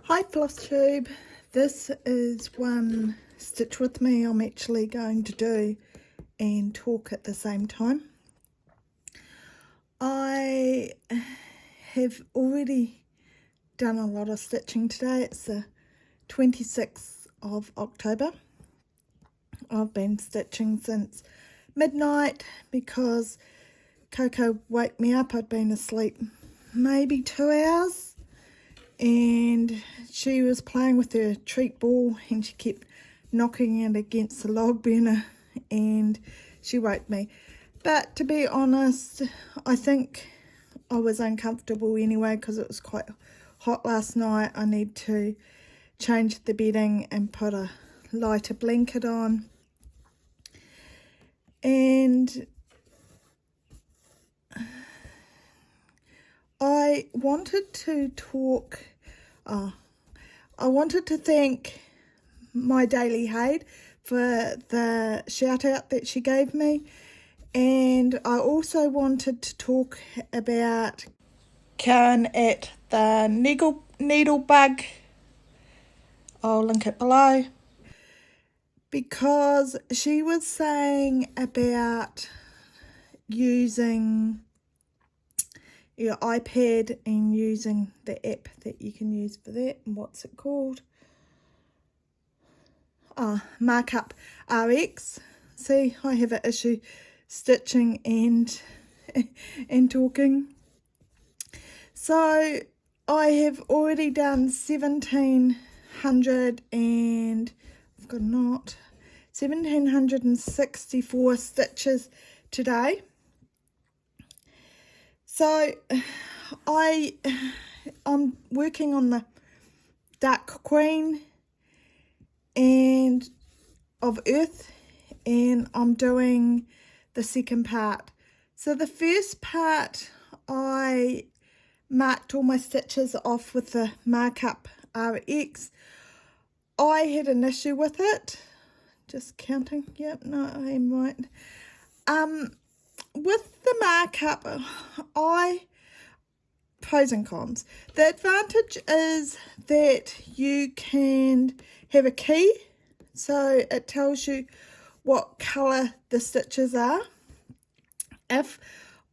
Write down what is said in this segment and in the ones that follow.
Hi Flosstube, this is one stitch with me I'm actually going to do and talk at the same time. I have already done a lot of stitching today. It's the 26th of October. I've been stitching since midnight because Coco woke me up. I'd been asleep maybe 2 hours. And she was playing with her treat ball and she kept knocking it against the log burner and she woke me. But to be honest, I think I was uncomfortable anyway because it was quite hot last night. I need to change the bedding and put a lighter blanket on. And I wanted to thank my Daily Haid for the shout out that she gave me, and I also wanted to talk about Karen at the needle bug. I'll link it below, because she was saying about using your iPad and using the app that you can use for that. And what's it called? Markup-XP. See, I have an issue stitching and talking. So I have already done 1764 stitches today. So I'm working on the Dark Queen and of Earth, and I'm doing the second part. So the first part, I marked all my stitches off with the Markup-XP. I had an issue with it. Just counting. Yep, no, I am right. With the markup, pros and cons. The advantage is that you can have a key, so it tells you what colour the stitches are. If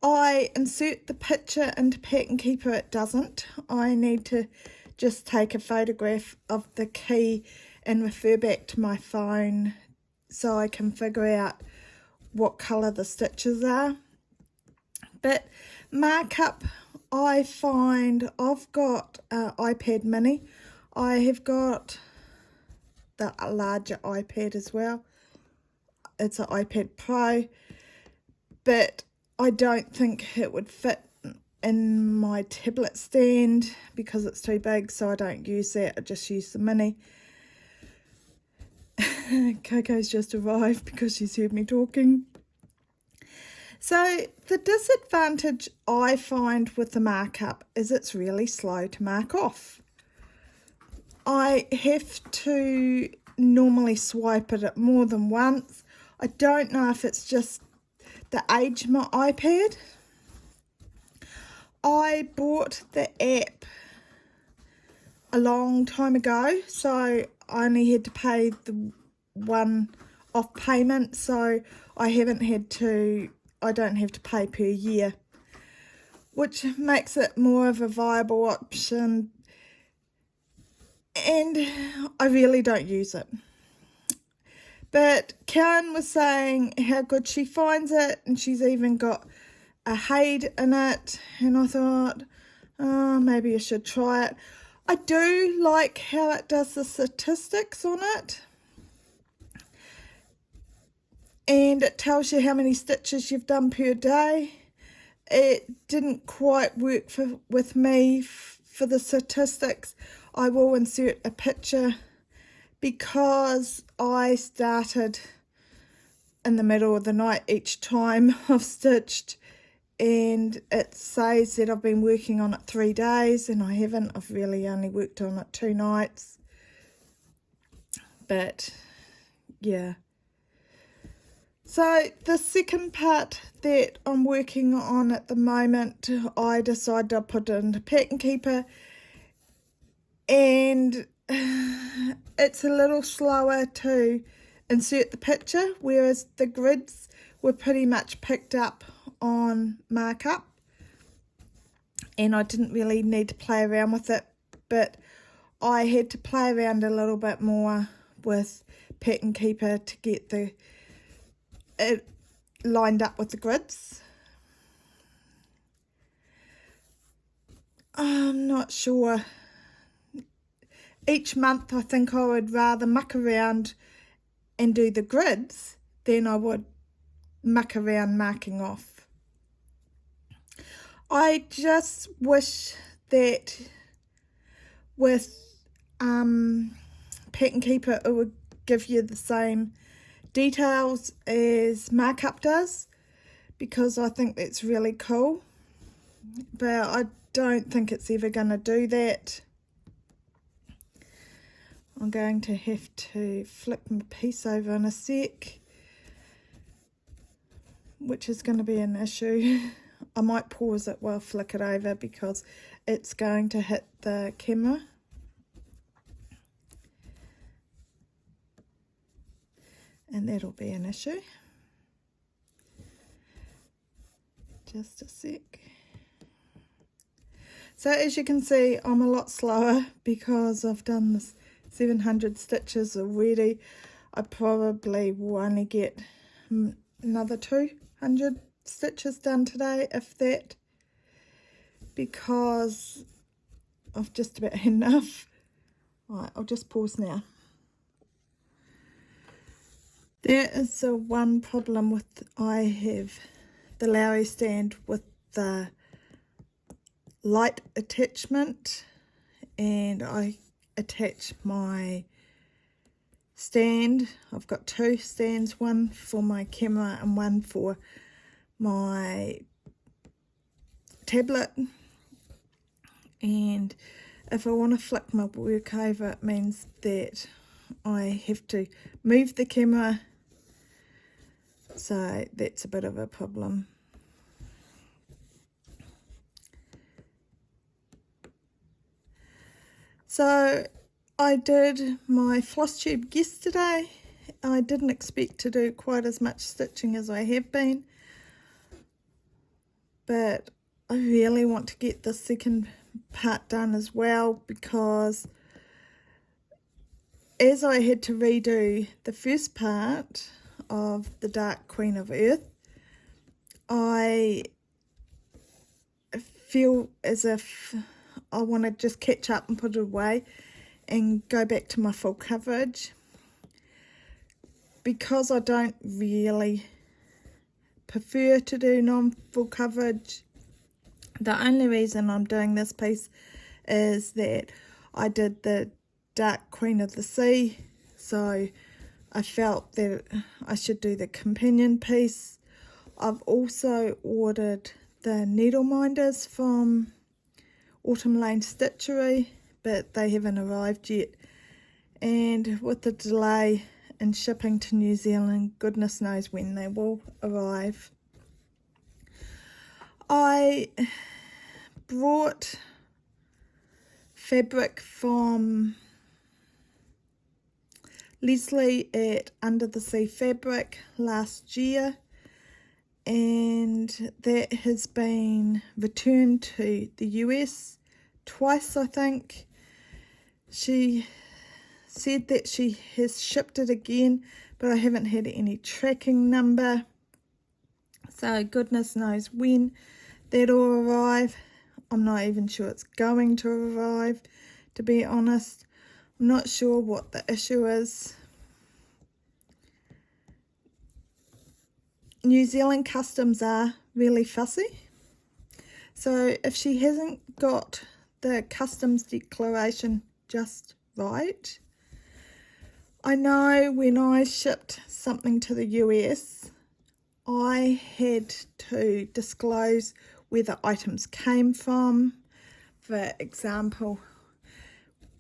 I insert the picture into Pack and Keeper, it doesn't. I need to just take a photograph of the key and refer back to my phone so I can figure out what colour the stitches are. But markup, I find I've got an iPad mini. I have got the larger iPad as well. It's an iPad Pro, but I don't think it would fit in my tablet stand because it's too big, so I don't use that. I just use the mini. Coco's just arrived because she's heard me talking. So the disadvantage I find with the markup is it's really slow to mark off. I have to normally swipe it more than once. I don't know if it's just the age of my iPad. I bought the app a long time ago, so I only had to pay the one-off payment, so I don't have to pay per year, which makes it more of a viable option, and I really don't use it. But Karen was saying how good she finds it, and she's even got a Haid in it, and I thought, oh, maybe I should try it. I do like how it does the statistics on it, and it tells you how many stitches you've done per day. It didn't quite work with me for the statistics. I will insert a picture because I started in the middle of the night each time I've stitched, and it says that I've been working on it 3 days, and I haven't. I've really only worked on it 2 nights. But yeah. So the second part that I'm working on at the moment, I decided I'll put it into Pack and Keeper, and it's a little slower to insert the picture, whereas the grids were pretty much picked up on Markup, and I didn't really need to play around with it, but I had to play around a little bit more with Pet and Keeper to get it lined up with the grids. I'm not sure. Each month I think I would rather muck around and do the grids than I would muck around marking off. I just wish that with Pet and Keeper it would give you the same details as Markup does, because I think that's really cool, but I don't think it's ever going to do that. I'm going to have to flip my piece over in a sec, which is going to be an issue. I might pause it while I flick it over because it's going to hit the camera. And that'll be an issue. Just a sec. So as you can see, I'm a lot slower because I've done this 700 stitches already. I probably will only get another 200 stitches done today, if that, because I've just about had enough. Right, I'll just pause now. There is the one problem with, I have the Lowry stand with the light attachment, and I attach my stand. I've got two stands, one for my camera and one for my tablet, and if I want to flick my work over, it means that I have to move the camera, so that's a bit of a problem. So I did my Flosstube yesterday. I didn't expect to do quite as much stitching as I have been, but I really want to get the second part done as well, because as I had to redo the first part of the Dark Queen of Earth, I feel as if I want to just catch up and put it away and go back to my full coverage, because I don't really prefer to do non-full coverage. The only reason I'm doing this piece is that I did the Dark Queen of the Sea, so I felt that I should do the companion piece. I've also ordered the needle minders from Autumnlane Stitchery, but they haven't arrived yet, and with the delay in shipping to New Zealand, goodness knows when they will arrive. I brought fabric from Leslie at Underthesea Fabric last year, and that has been returned to the US twice, I think. She said that she has shipped it again, but I haven't had any tracking number, so goodness knows when that'll arrive. I'm not even sure it's going to arrive, to be honest. I'm not sure what the issue is. New Zealand customs are really fussy, so if she hasn't got the customs declaration just right. I know when I shipped something to the US, I had to disclose where the items came from. For example,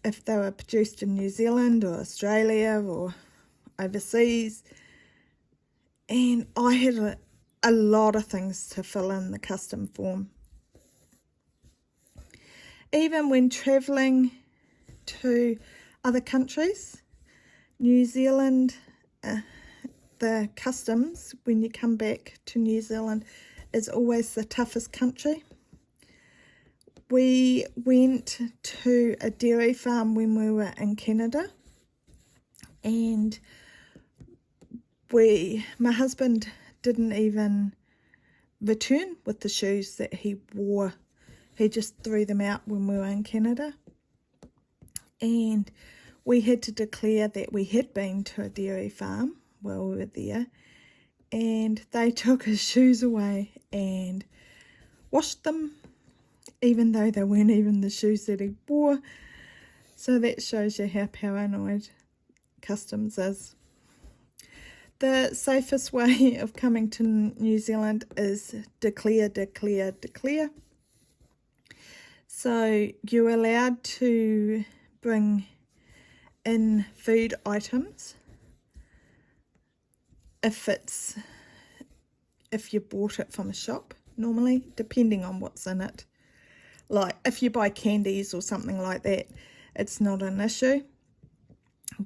if they were produced in New Zealand or Australia or overseas. And I had a lot of things to fill in the custom form. Even when travelling to other countries. New Zealand, the customs when you come back to New Zealand is always the toughest country. We went to a dairy farm when we were in Canada, and my husband didn't even return with the shoes that he wore. He just threw them out when we were in Canada, and we had to declare that we had been to a dairy farm while we were there, and they took his shoes away and washed them, even though they weren't even the shoes that he wore. So that shows you how paranoid customs is. The safest way of coming to New Zealand is declare. So you're allowed to bring in food items if you bought it from a shop, normally, depending on what's in it. Like if you buy candies or something like that, it's not an issue.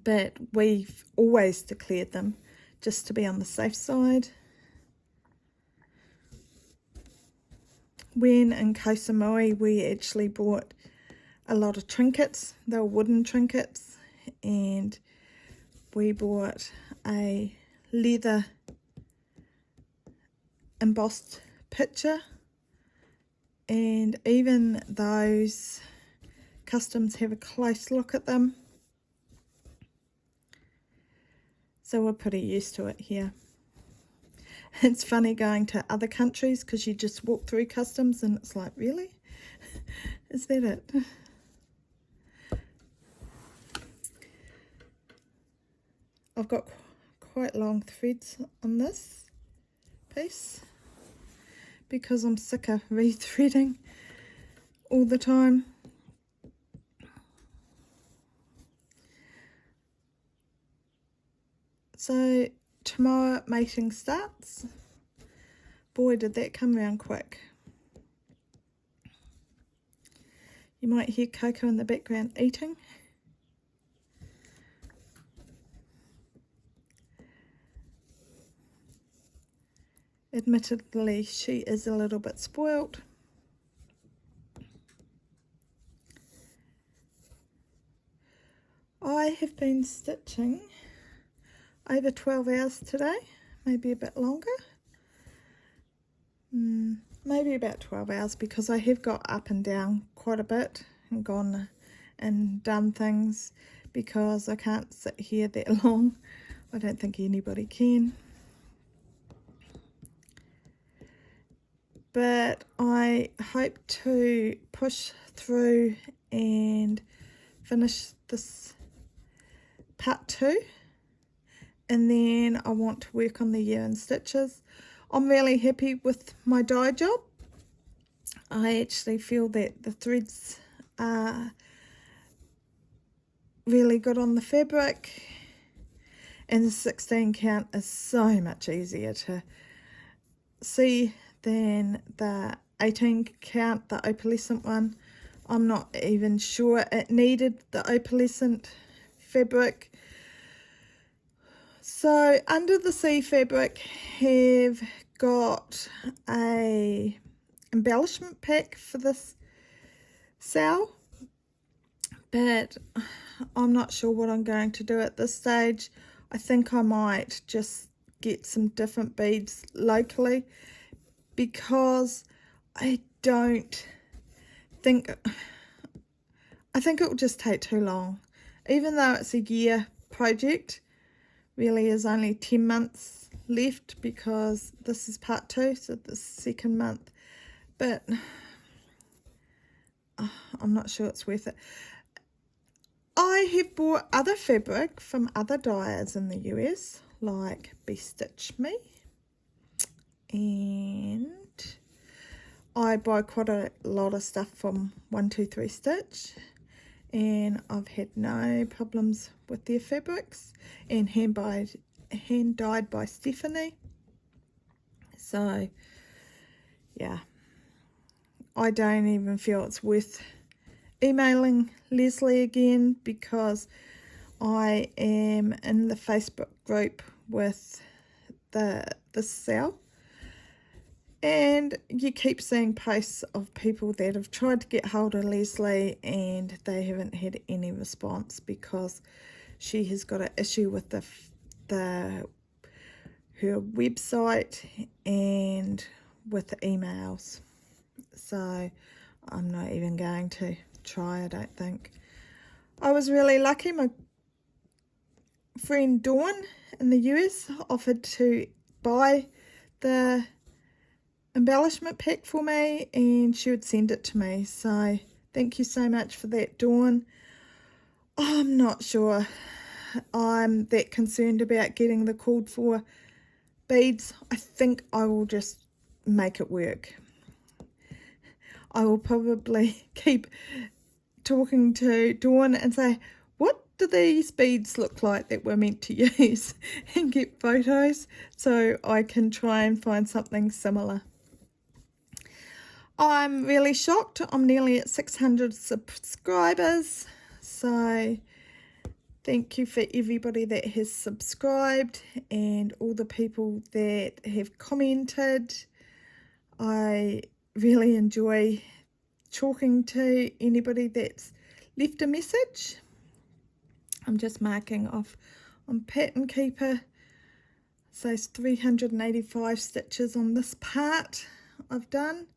But we've always declared them just to be on the safe side. When in Koh Samui, we actually bought a lot of trinkets. They were wooden trinkets, and we bought a leather embossed picture, and even those customs have a close look at them. So we're pretty used to it here. It's funny going to other countries because you just walk through customs and it's like, really? Is that it? I've got quite long threads on this piece because I'm sick of rethreading all the time. So tomorrow mating starts. Boy, did that come around quick. You might hear Coco in the background eating. Admittedly, she is a little bit spoilt. I have been stitching over 12 hours today, maybe a bit longer. Maybe about 12 hours because I have got up and down quite a bit and gone and done things because I can't sit here that long. I don't think anybody can. But I hope to push through and finish this part 2. And then I want to work on the year-end stitches. I'm really happy with my dye job. I actually feel that the threads are really good on the fabric. And the 16 count is so much easier to see than the 18 count, the opalescent one. I'm not even sure it needed the opalescent fabric. So Underthesea fabric have got a embellishment pack for this Sal, but I'm not sure what I'm going to do at this stage. I think I might just get some different beads locally because I think it will just take too long. Even though it's a year project, really is only 10 months left because this is part 2, so the second month. But I'm not sure it's worth it. I have bought other fabric from other dyers in the US, like Stitch Me, and I buy quite a lot of stuff from 123 Stitch, and I've had no problems with their fabrics, and hand dyed by Stephanie. So yeah, I don't even feel it's worth emailing Leslie again because I am in the Facebook group with the Sal, and you keep seeing posts of people that have tried to get hold of Leslie and they haven't had any response because she has got an issue with her website and with the emails. So I'm not even going to try, I don't think. I was really lucky. My friend Dawn in the US offered to buy the embellishment pack for me and she would send it to me. So thank you so much for that, Dawn. I'm not sure I'm that concerned about getting the called for beads. I think I will just make it work. I will probably keep talking to Dawn and say, what do these beads look like that we're meant to use, and get photos so I can try and find something similar. I'm really shocked. I'm nearly at 600 subscribers, so thank you for everybody that has subscribed and all the people that have commented. I really enjoy talking to anybody that's left a message. I'm just marking off on Pattern Keeper. So it's 385 stitches on this part I've done.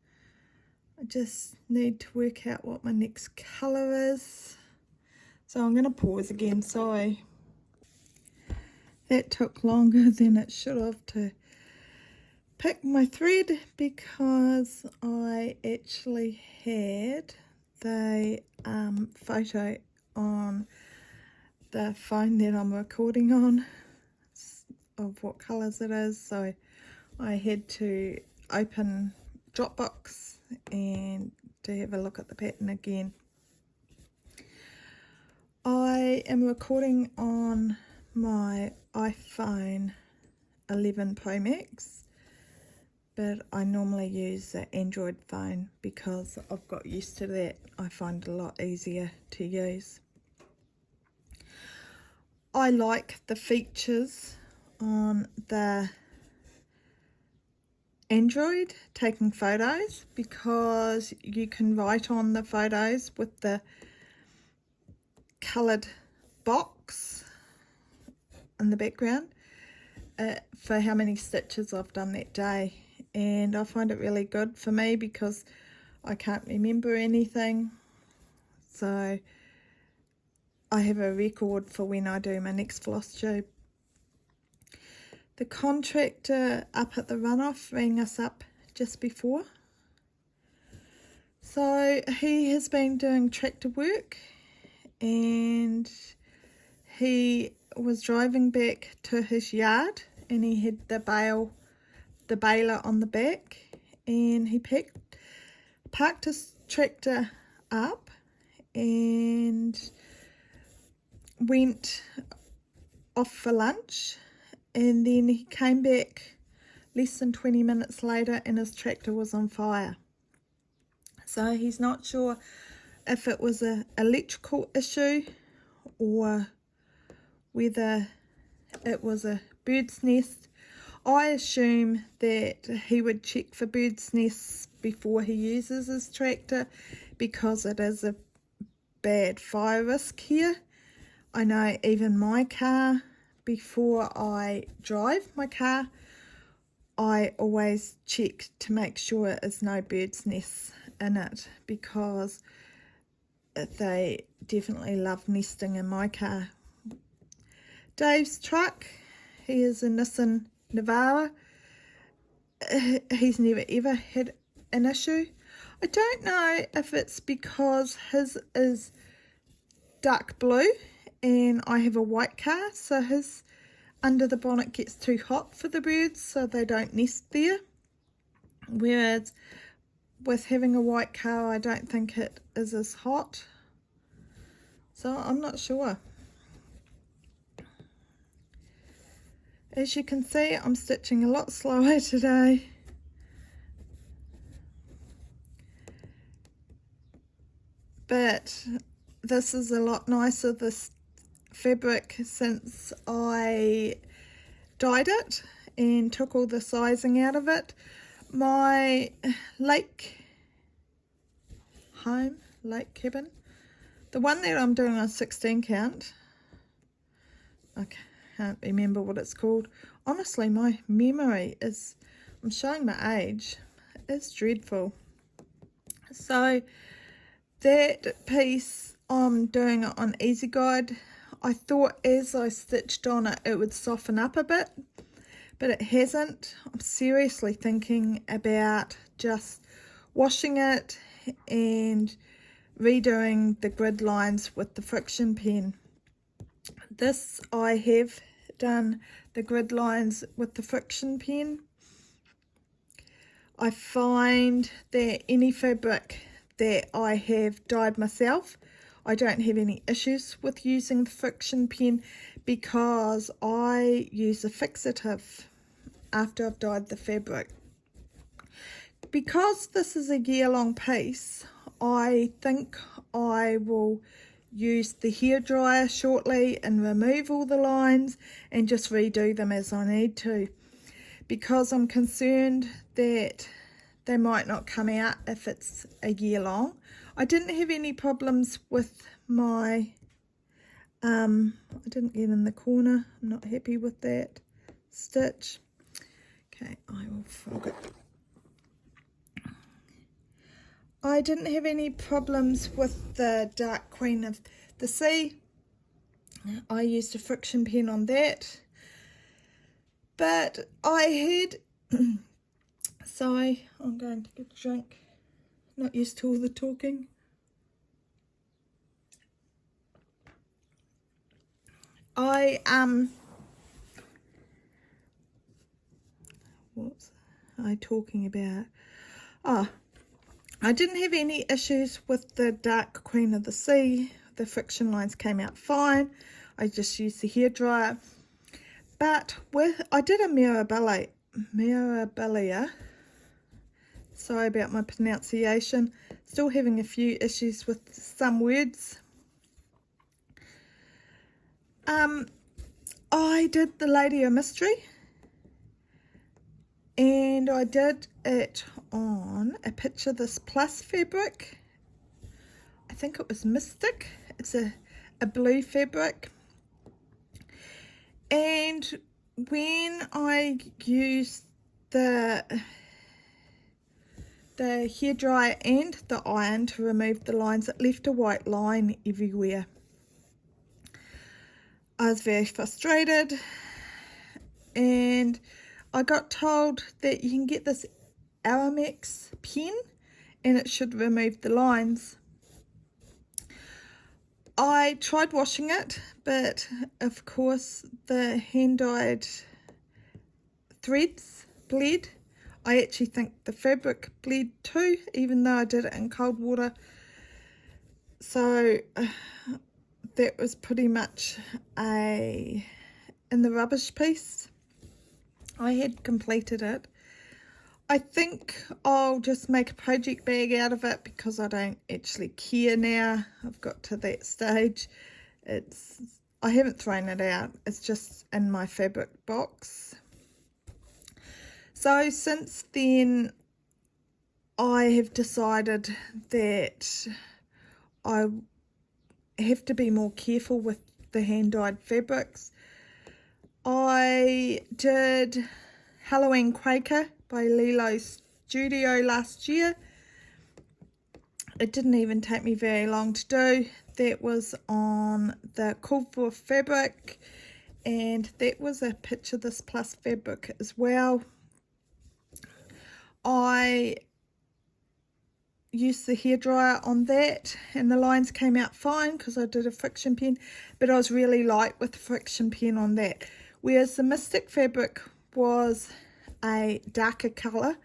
I just need to work out what my next colour is. So I'm going to pause again, sorry. That took longer than it should have to pick my thread because I actually had the photo on the phone that I'm recording on of what colours it is, so I had to open Dropbox and to have a look at the pattern again. I am recording on my iPhone 11 Pro Max, but I normally use the Android phone because I've got used to that. I find it a lot easier to use. I like the features on the Android taking photos because you can write on the photos with the coloured box in the background for how many stitches I've done that day, and I find it really good for me because I can't remember anything, so I have a record for when I do my next Flosstube. The contractor up at the runoff rang us up just before, so he has been doing tractor work and he was driving back to his yard and he had the baler on the back, and he parked his tractor up and went off for lunch, and then he came back less than 20 minutes later and his tractor was on fire. So he's not sure if it was an electrical issue or whether it was a bird's nest. I assume that he would check for bird's nests before he uses his tractor because it is a bad fire risk here. I know even my car, before I drive my car, I always check to make sure there's no bird's nests in it because they definitely love nesting in my car. Dave's truck, he is a Nissan Navara. He's never ever had an issue. I don't know if it's because his is dark blue and I have a white car, so his under the bonnet gets too hot for the birds, so they don't nest there. Whereas with having a white car, I don't think it is as hot. So I'm not sure. As you can see, I'm stitching a lot slower today. but this is a lot nicer, this fabric, since I dyed it and took all the sizing out of it. My lake cabin, the one that I'm doing on 16 count, I can't remember what it's called. Honestly, my memory is, I'm showing my age, it's dreadful. So that piece, I'm doing it on Easy Guide. I thought as I stitched on it, it would soften up a bit, but it hasn't. I'm seriously thinking about just washing it and redoing the grid lines with the friction pen. This, I have done the grid lines with the friction pen. I find that any fabric that I have dyed myself, I don't have any issues with using the friction pen, because I use a fixative after I've dyed the fabric. Because this is a year-long piece, I think I will use the hairdryer shortly and remove all the lines and just redo them as I need to, because I'm concerned that they might not come out if it's a year long. I didn't have any problems with my I didn't get in the corner. I'm not happy with that stitch. Okay, I will frog it. I didn't have any problems with the dark Queen of the Sea. I used a friction pen on that, but I had sorry, I'm going to get a drink. Not used to all the talking. What's I talking about? Oh, I didn't have any issues with the dark Queen of the Sea. The friction lines came out fine. I just used the hairdryer. But I did a Mirabilia. Sorry about my pronunciation. Still having a few issues with some words. I did the Lady of Mystery, and I did it on a Picture This Plus fabric. I think it was Mystic. It's a blue fabric. And when I used the hairdryer and the iron to remove the lines, it left a white line everywhere. I was very frustrated, and I got told that you can get this Markup-XP pen and it should remove the lines. I tried washing it, but of course the hand-dyed threads bled. I actually think the fabric bled too, even though I did it in cold water. So that was pretty much in the rubbish piece. I had completed it. I think I'll just make a project bag out of it, because I don't actually care now. I've got to that stage. I haven't thrown it out. It's just in my fabric box. So since then, I have decided that I have to be more careful with the hand-dyed fabrics. I did Halloween Quaker by Lilo's Studio last year. It didn't even take me very long to do. That was on the called for fabric, and that was a Picture This Plus fabric as well. I used the hairdryer on that, and the lines came out fine because I did a friction pen, but I was really light with the friction pen on that, whereas the Mystic fabric was a darker colour,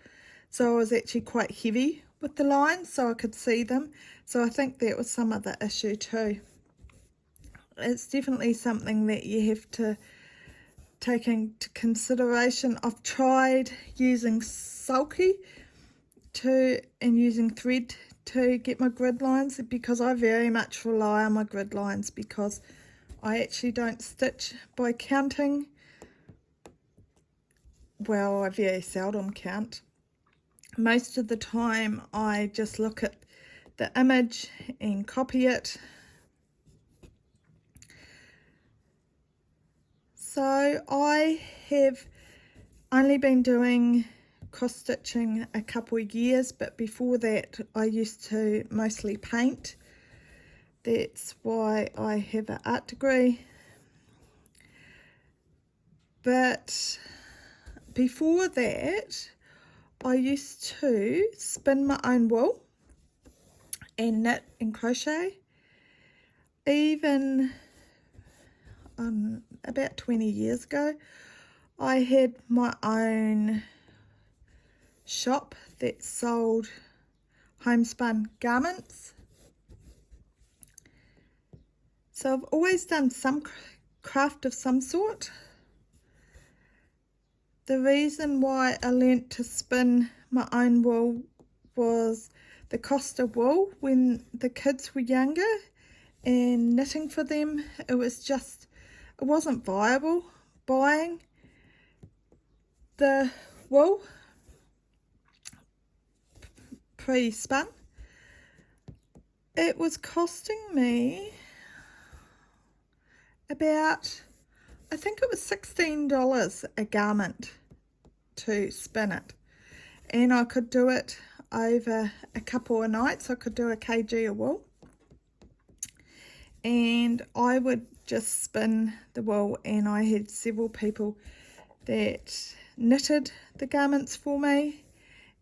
so I was actually quite heavy with the lines so I could see them. So I think that was some of the issue too. It's definitely something that you have to take into consideration. I've tried using sulky and using thread to get my grid lines, because I very much rely on my grid lines, because I actually don't stitch by counting. Well, I very seldom count. Most of the time I just look at the image and copy it. So I have only been doing cross stitching a couple of years, but before that I used to mostly paint. That's why I have an art degree. But before that I used to spin my own wool and knit and crochet. Even about 20 years ago I had my own shop that sold homespun garments. So I've always done some craft of some sort. The reason why I learnt to spin my own wool was the cost of wool when the kids were younger, and knitting for them, it wasn't viable buying the wool pre-spun. It was costing me about, I think it was $16 a garment to spin it, and I could do it over a couple of nights. I could do a kg of wool, and I would just spin the wool, and I had several people that knitted the garments for me,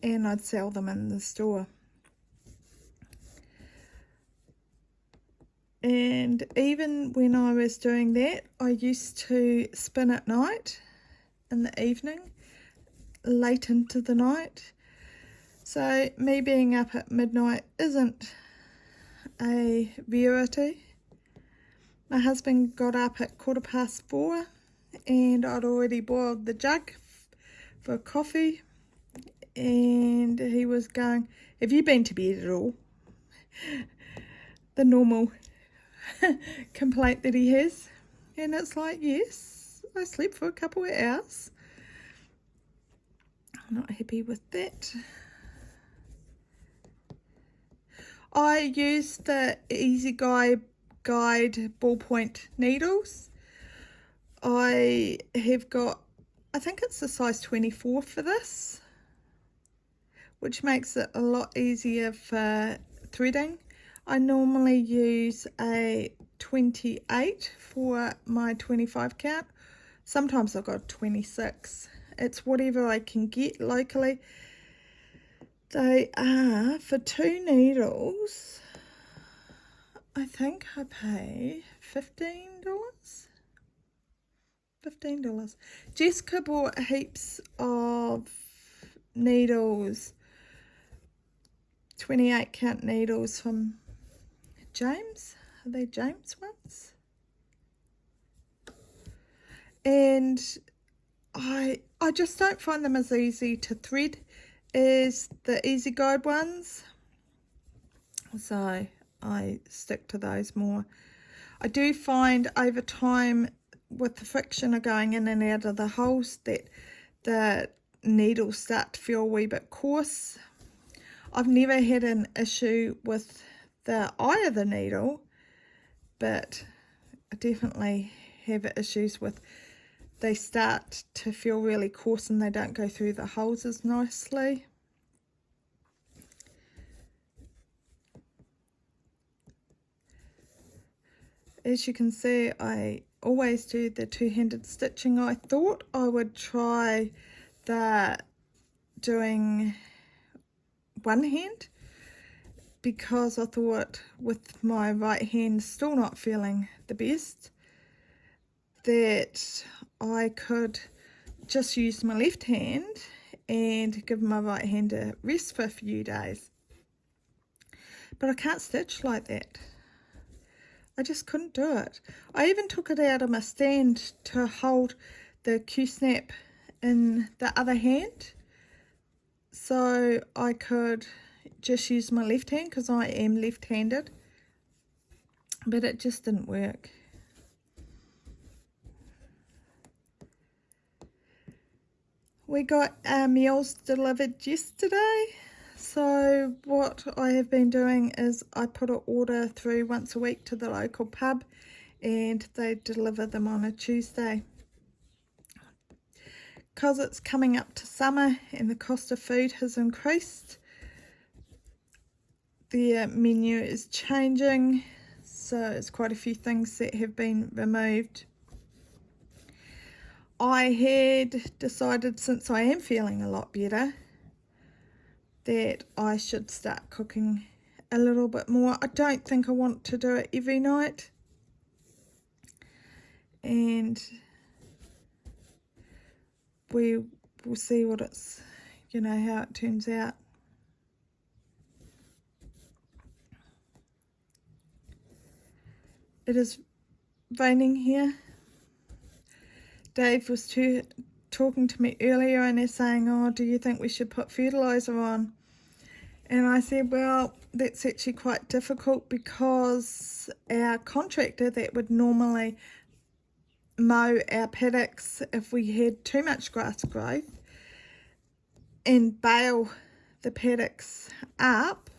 and I'd sell them in the store. And even when I was doing that, I used to spin at night, in the evening, late into the night. So me being up at midnight isn't a rarity. My husband got up at 4:15 and I'd already boiled the jug for coffee, and he was going, "Have you been to bed at all?" The normal complaint that he has. And it's like, yes, I slept for a couple of hours. I'm not happy with that. I use the Easy Guide ballpoint needles. I have got, I think it's the size 24 for this, which makes it a lot easier for threading. I normally use a 28 for my 25 count. Sometimes I've got 26. It's whatever I can get locally. They are, for 2 needles, I think I pay $15. $15. Jessica bought heaps of needles, 28 count needles from James. Are they James ones? And I just don't find them as easy to thread as the Easy Guide ones, so I stick to those more. I do find over time, with the friction of going in and out of the holes, that the needles start to feel a wee bit coarse. I've never had an issue with the eye of the needle, but I definitely have issues with, they start to feel really coarse and they don't go through the holes as nicely. As you can see, I always do the two-handed stitching. I thought I would try doing one hand, because I thought with my right hand still not feeling the best, that I could just use my left hand and give my right hand a rest for a few days. But I can't stitch like that. I just couldn't do it. I even took it out of my stand to hold the Q-snap in the other hand, so I could just use my left hand because I am left-handed, but it just didn't work. We got our meals delivered yesterday, so what I have been doing is I put an order through once a week to the local pub and they deliver them on a Tuesday. Because it's coming up to summer and the cost of food has increased, their menu is changing, so it's quite a few things that have been removed. I had decided, since I am feeling a lot better, that I should start cooking a little bit more. I don't think I want to do it every night, and we will see what it's, you know, how it turns out. It is raining here. Dave was talking to me earlier and they're saying, oh, do you think we should put fertiliser on? And I said, well, that's actually quite difficult because our contractor that would normally mow our paddocks if we had too much grass growth and bale the paddocks up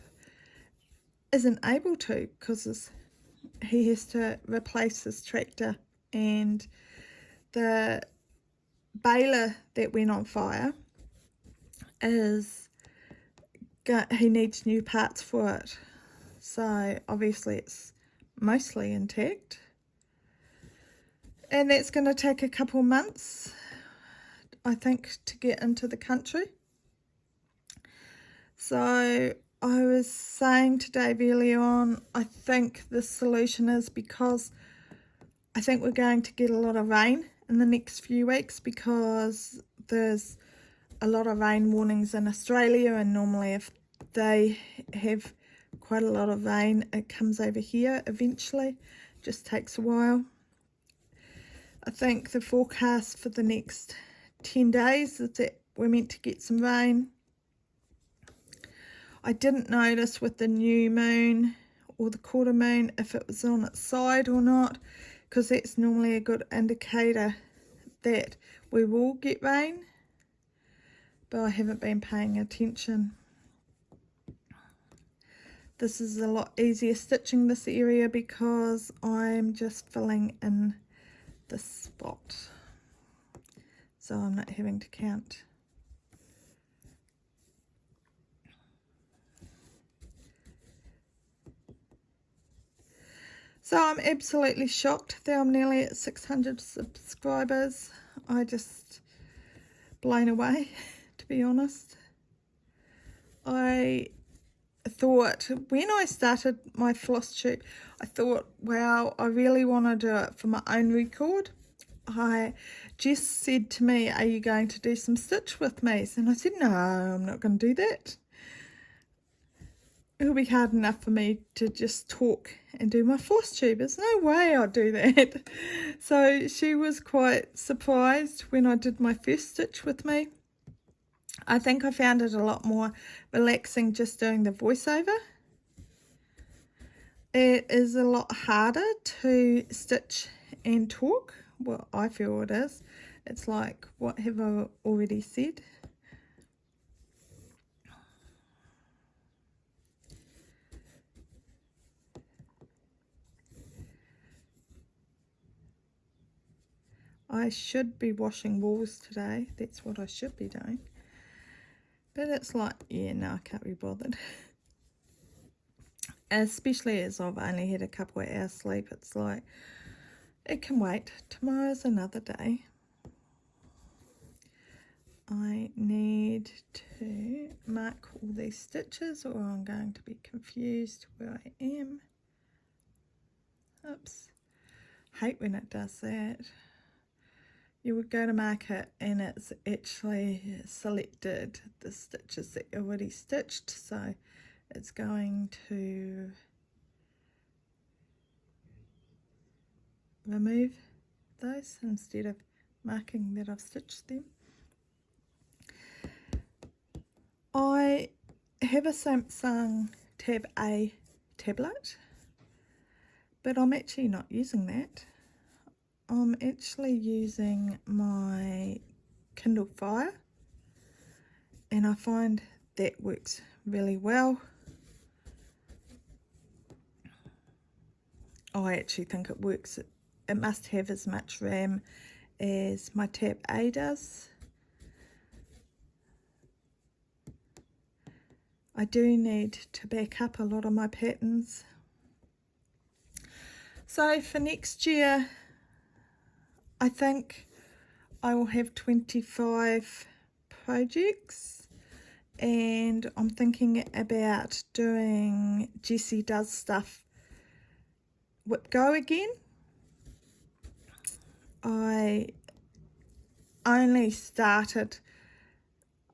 isn't able to, because he has to replace his tractor, and the baler that went on fire he needs new parts for it, so obviously it's mostly intact, and that's going to take a couple months, I think, to get into the country. So I was saying to Dave earlier on, I think the solution is, because I think we're going to get a lot of rain in the next few weeks, because there's a lot of rain warnings in Australia, and normally if they have quite a lot of rain, it comes over here eventually. Just takes a while. I think the forecast for the next 10 days is that we're meant to get some rain. I didn't notice with the new moon or the quarter moon if it was on its side or not, because that's normally a good indicator that we will get rain, but I haven't been paying attention. This is a lot easier stitching this area because I'm just filling in this spot, so I'm not having to count. So I'm absolutely shocked that I'm nearly at 600 subscribers. I just blown away, to be honest. I thought, when I started my Flosstube, I thought, wow, I really want to do it for my own record. Jess said to me, are you going to do some stitch with me? And I said, no, I'm not going to do that. It'll be hard enough for me to just talk and do my Flosstube. There's no way I'd do that. So she was quite surprised when I did my first stitch with me. I think I found it a lot more relaxing just doing the voiceover. It is a lot harder to stitch and talk. Well, I feel it is. It's like, what have I already said? I should be washing walls today. That's what I should be doing. But it's like, yeah, no, I can't be bothered. Especially as I've only had a couple of hours sleep. It's like, it can wait. Tomorrow's another day. I need to mark all these stitches or I'm going to be confused where I am. Oops. Hate when it does that. You would go to mark it and it's actually selected the stitches that you already stitched, so it's going to remove those instead of marking that I've stitched them. I have a Samsung Tab A tablet, but I'm actually not using that. I'm actually using my Kindle Fire, and I find that works really well. I actually think it works. It must have as much RAM as my Tab A does. I do need to back up a lot of my patterns. So for next year, I think I will have 25 projects, and I'm thinking about doing Jessie Does Stuff Whip Go again. I only started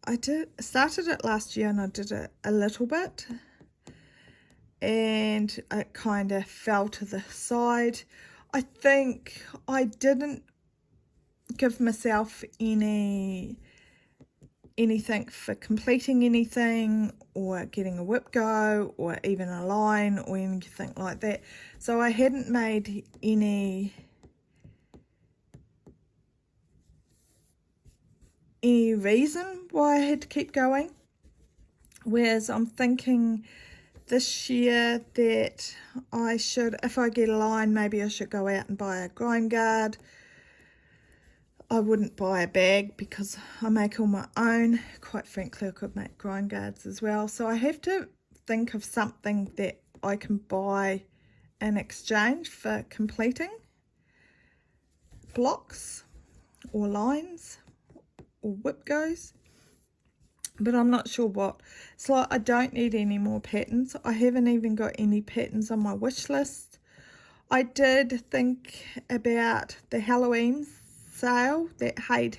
it last year, and I did it a little bit, and it kind of fell to the side. I think I didn't give myself anything for completing anything or getting a whip go or even a line or anything like that. So I hadn't made any reason why I had to keep going. Whereas I'm thinking this year that I should, if I get a line, maybe I should go out and buy a grind guard. I wouldn't buy a bag because I make all my own. Quite frankly, I could make grind guards as well. So I have to think of something that I can buy in exchange for completing blocks or lines or whip goes. But I'm not sure what. It's like I don't need any more patterns. I haven't even got any patterns on my wish list. I did think about the Halloween sale that Haid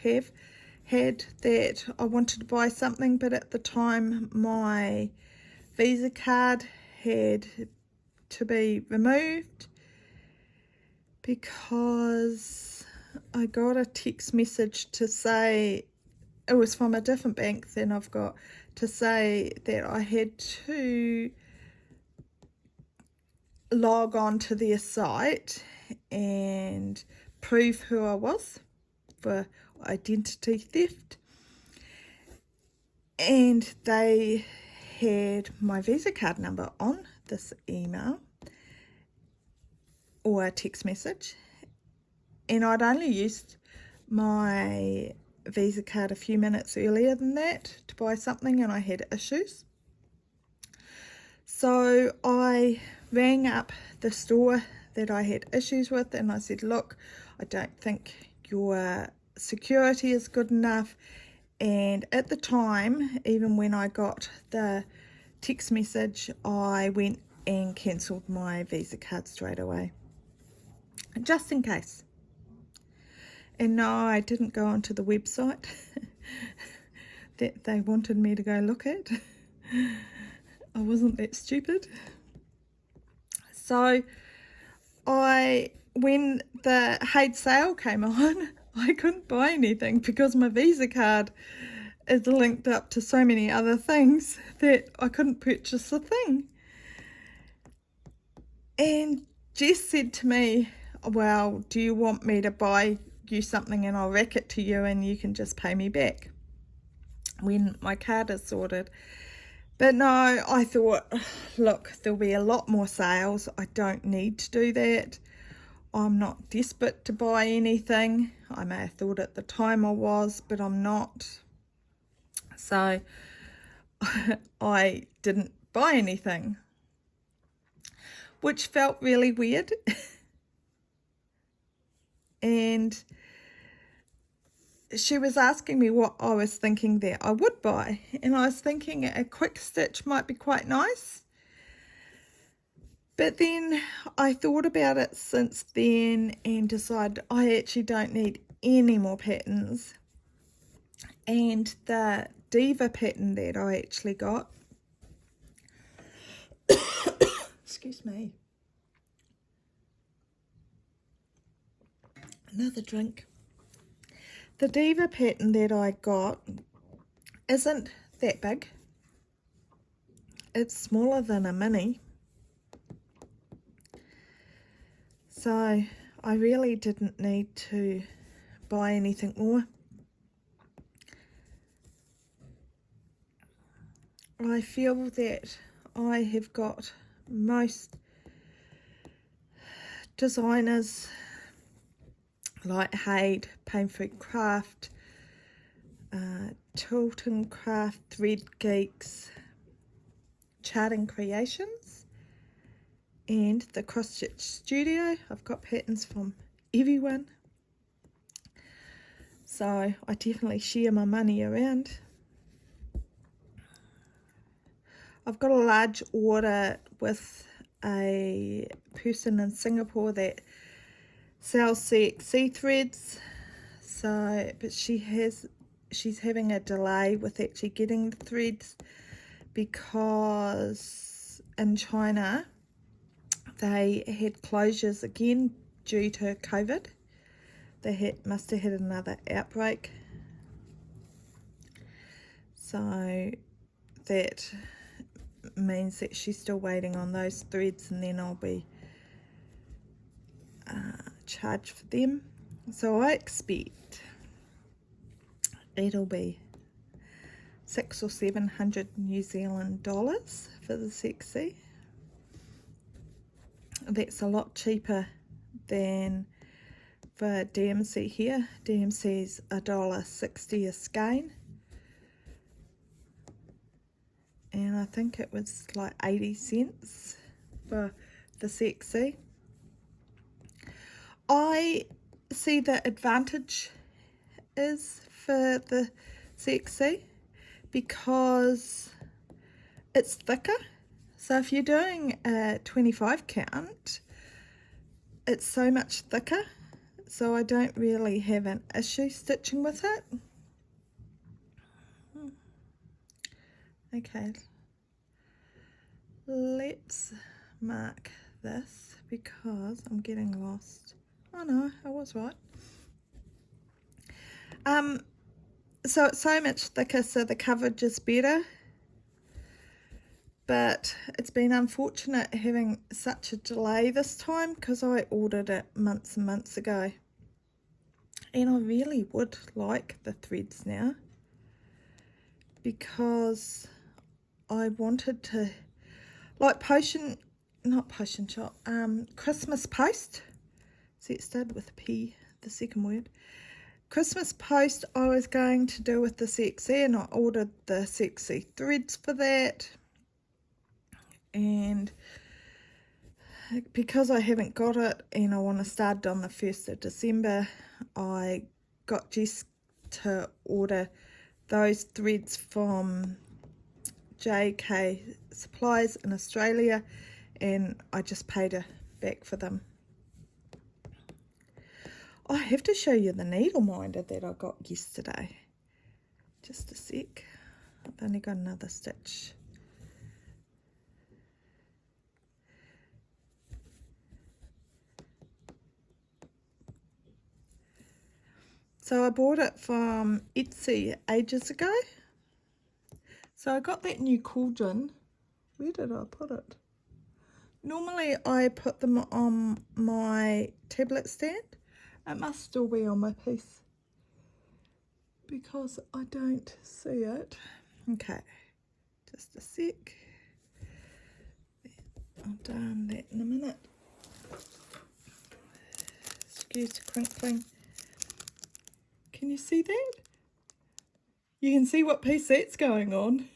had that I wanted to buy something, but at the time my Visa card had to be removed because I got a text message to say, it was from a different bank than I've got, to say that I had to log on to their site and prove who I was for identity theft, and they had my Visa card number on this email or a text message, and I'd only used my Visa card a few minutes earlier than that to buy something, and I had issues. So I rang up the store that I had issues with, and I said, look, I don't think your security is good enough. And at the time, even when I got the text message, I went and cancelled my Visa card straight away, just in case. And no, I didn't go onto the website that they wanted me to go look at. I wasn't that stupid. So when the Haid sale came on, I couldn't buy anything because my Visa card is linked up to so many other things that I couldn't purchase a thing. And Jess said to me, well, do you want me to buy you something and I'll rack it to you and you can just pay me back when my card is sorted? But no, I thought, look, there'll be a lot more sales. I don't need to do that. I'm not desperate to buy anything. I may have thought at the time I was, but I'm not. So I didn't buy anything, which felt really weird. And she was asking me what I was thinking that I would buy. And I was thinking a quick stitch might be quite nice. But then I thought about it since then and decided I actually don't need any more patterns. And the Diva pattern that I actually got, excuse me, another drink. The Diva pattern that I got isn't that big. it's smaller than a mini. So I really didn't need to buy anything more. I feel that I have got most designers like Haid, Pain Free Craft, Tilton Craft, Thread Geeks, Charting Creations, and the Cross Stitch Studio. I've got patterns from everyone, so I definitely share my money around. I've got a large order with a person in Singapore that sells CXC threads, so but she's having a delay with actually getting the threads because in China they had closures again due to COVID. They must have had another outbreak, so that means that she's still waiting on those threads, and then I'll be charged for them. So I expect it'll be $600 or $700 New Zealand dollars for the CXC. That's a lot cheaper than for DMC here. DMC's $1.60 a skein, and I think it was like 80 cents for the CXC. I see the advantage is for the CXC because it's thicker. So if you're doing a 25 count, it's so much thicker, so I don't really have an issue stitching with it. Okay, let's mark this because I'm getting lost. Oh no, I was right. So it's so much thicker, so the coverage is better, but it's been unfortunate having such a delay this time because I ordered it months and months ago, and I really would like the threads now because I wanted to, like Christmas Post. See, it started with a P, the second word. Christmas Post I was going to do with the CXC, and I ordered the CXC threads for that. And because I haven't got it and I want to start on the 1st of December, I got Jess to order those threads from JK Supplies in Australia, and I just paid her back for them. I have to show you the needle minder that I got yesterday. Just a sec. I've only got another stitch. So I bought it from Etsy ages ago. So I got that new cauldron. Where did I put it? Normally I put them on my tablet stand. It must still be on my piece because I don't see it. Okay, just a sec. I'll darn that in a minute. Excuse the crinkling. Can you see that? You can see what piece that's going on.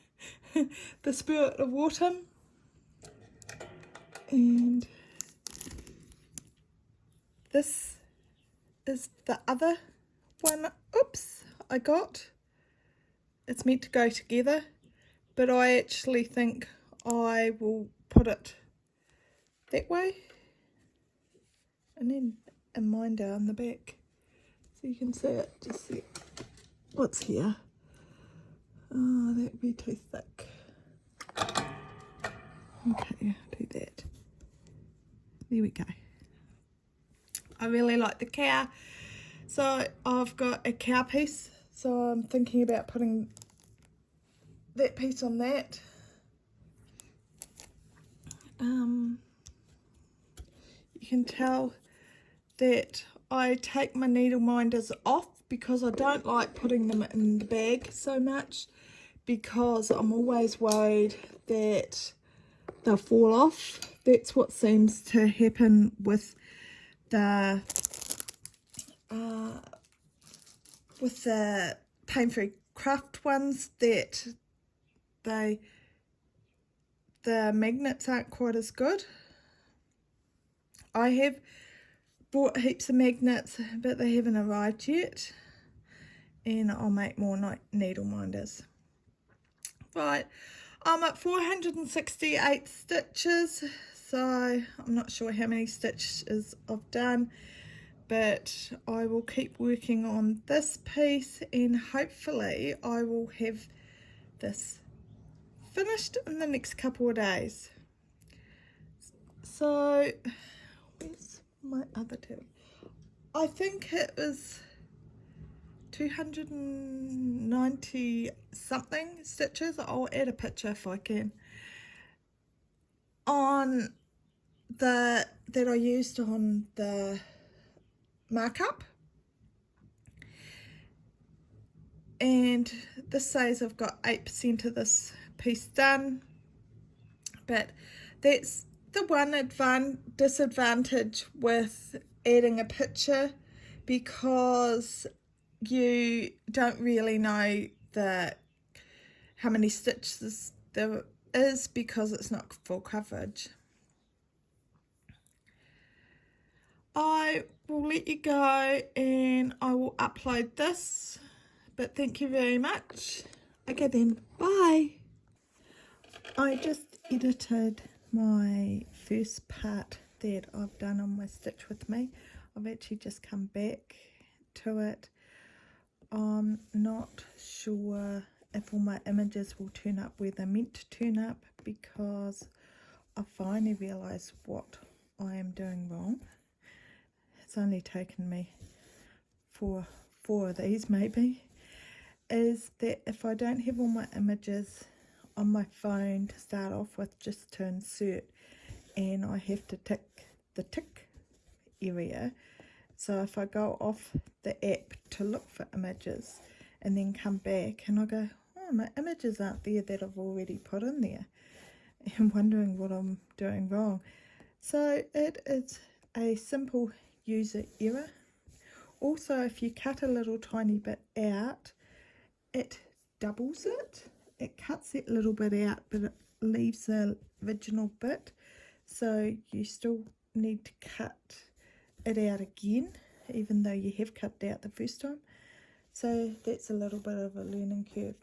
The Spirit of Autumn. And this is the other one. Oops, I got. It's meant to go together, but I actually think I will put it that way and then a mine down the back so you can see it. Just see what's here. Oh, that'd be too thick. Okay, do that. There we go. I really like the cow, so I've got a cow piece, so I'm thinking about putting that piece on that. you can tell that I take my needle minders off because I don't like putting them in the bag so much, because I'm always worried that they'll fall off. That's what seems to happen with the pain-free craft ones, that the magnets aren't quite as good. I have bought heaps of magnets, but they haven't arrived yet, and I'll make more needle minders. Right, I'm at 468 stitches, so I'm not sure how many stitches I've done, but I will keep working on this piece, and hopefully I will have this finished in the next couple of days. So where's my other two? I think it was 290 something stitches. I'll add a picture if I can, on that I used on the markup, and this says I've got 8% of this piece done, but that's the one disadvantage with adding a picture, because you don't really know how many stitches there is, because it's not full coverage. I will let you go and I will upload this, but thank you very much. Okay then, bye. I just edited my first part that I've done on my Stitch With Me. I've actually just come back to it. I'm not sure if all my images will turn up where they're meant to turn up, because I finally realised what I am doing wrong. It's only taken me four of these maybe, is that if I don't have all my images on my phone to start off with, just to insert, and I have to tick the tick area. So if I go off the app to look for images and then come back and I go, oh, my images aren't there that I've already put in there, and wondering what I'm doing wrong. So it is a simple user error. Also, if you cut a little tiny bit out, it doubles it. It cuts that little bit out, but it leaves the original bit. So you still need to cut it out again, even though you have cut it out the first time. So that's a little bit of a learning curve.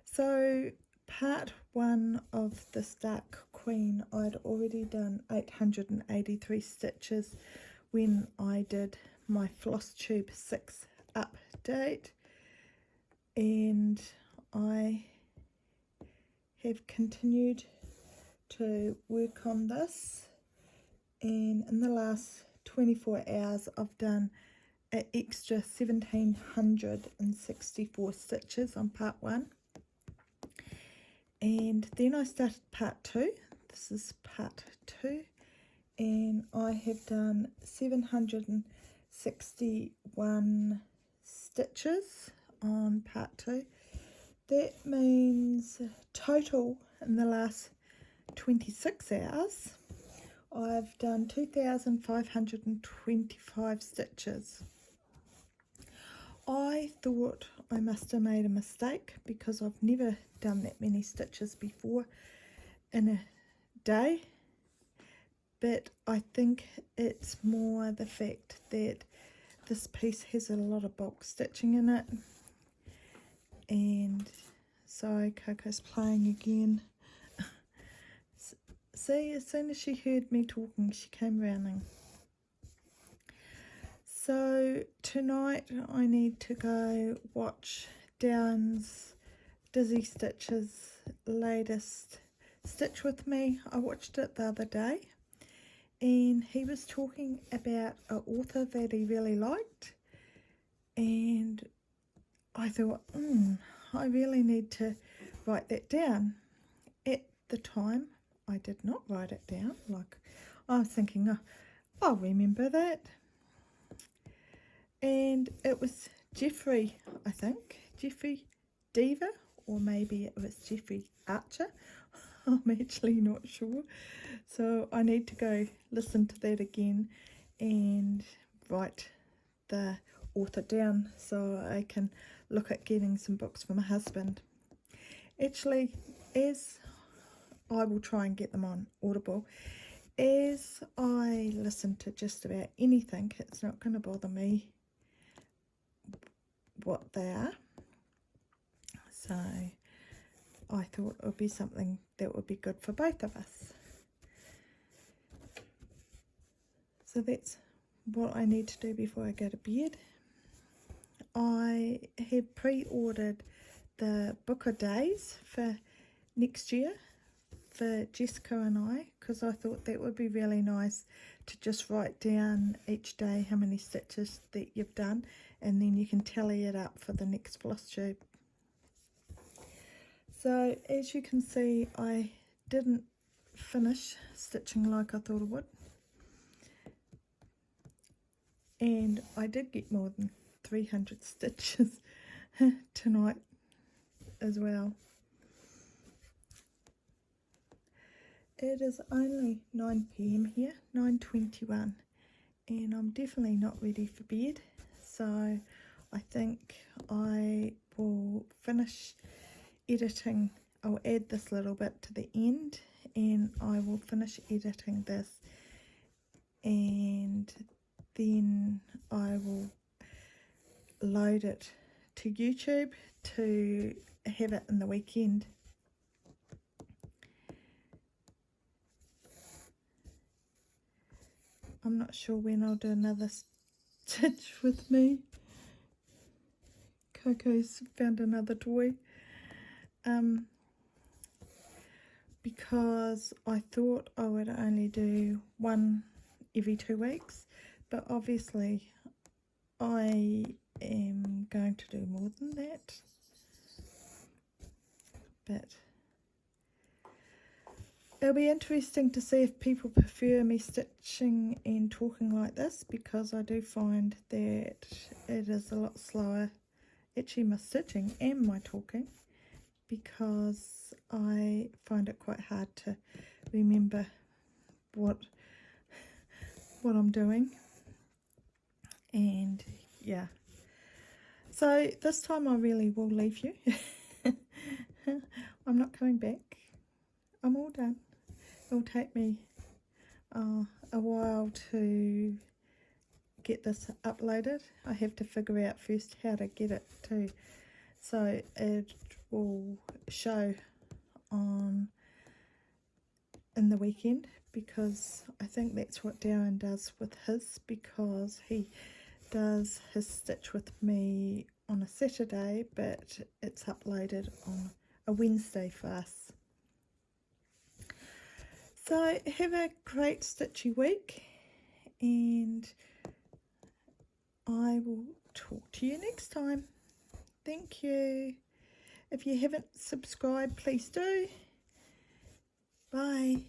So part one of this Dark Queen, I'd already done 883 stitches when I did my Flosstube 6 update, and I have continued to work on this, and in the last 24 hours I've done an extra 1764 stitches on part one, and then I started part two. This is part two, and I have done 761 stitches on part two. That means total in the last 26 hours I've done 2,525 stitches. I thought I must have made a mistake, because I've never done that many stitches before in a day, but I think it's more the fact that this piece has a lot of bulk stitching in it. And sorry, Coco's playing again. See, as soon as she heard me talking, she came running. So tonight I need to go watch Down's Dizzy Stitch's latest Stitch With Me. I watched it the other day, and he was talking about an author that he really liked, and I thought, I really need to write that down. At the time, I did not write it down. Like, I was thinking, oh, I'll remember that. And it was Jeffrey, I think. Jeffrey Diva, or maybe it was Jeffrey Archer. I'm actually not sure. So I need to go listen to that again and write the author down so I can look at getting some books for my husband. Actually, as I will try and get them on Audible, as I listen to just about anything, it's not going to bother me what they are. So I thought it would be something that would be good for both of us. So that's what I need to do before I go to bed. I have pre-ordered the book of days for next year for Jessica and I, because I thought that would be really nice to just write down each day how many stitches that you've done, and then you can tally it up for the next Flosstube. So as you can see, I didn't finish stitching like I thought I would, and I did get more than 300 stitches tonight as well. It is only 9 PM here, 9:21, and I'm definitely not ready for bed, so I think I will finish editing. I'll add this little bit to the end, and I will finish editing this, and then I will load it to YouTube to have it in the weekend. I'm not sure when I'll do another stitch with me. Coco's found another toy. Because I thought I would only do one every 2 weeks, but obviously I am going to do more than that. But it'll be interesting to see if people prefer me stitching and talking like this, because I do find that it is a lot slower, actually my stitching and my talking, because I find it quite hard to remember what I'm doing. And yeah, so this time I really will leave you. I'm not coming back. I'm all done. It'll take me a while to get this uploaded. I have to figure out first how to get it to, so it will show on in the weekend, because I think that's what Darren does with his, because he does his stitch with me on a Saturday, but it's uploaded on a Wednesday for us. So have a great stitchy week, and I will talk to you next time. Thank you. If you haven't subscribed, please do. Bye.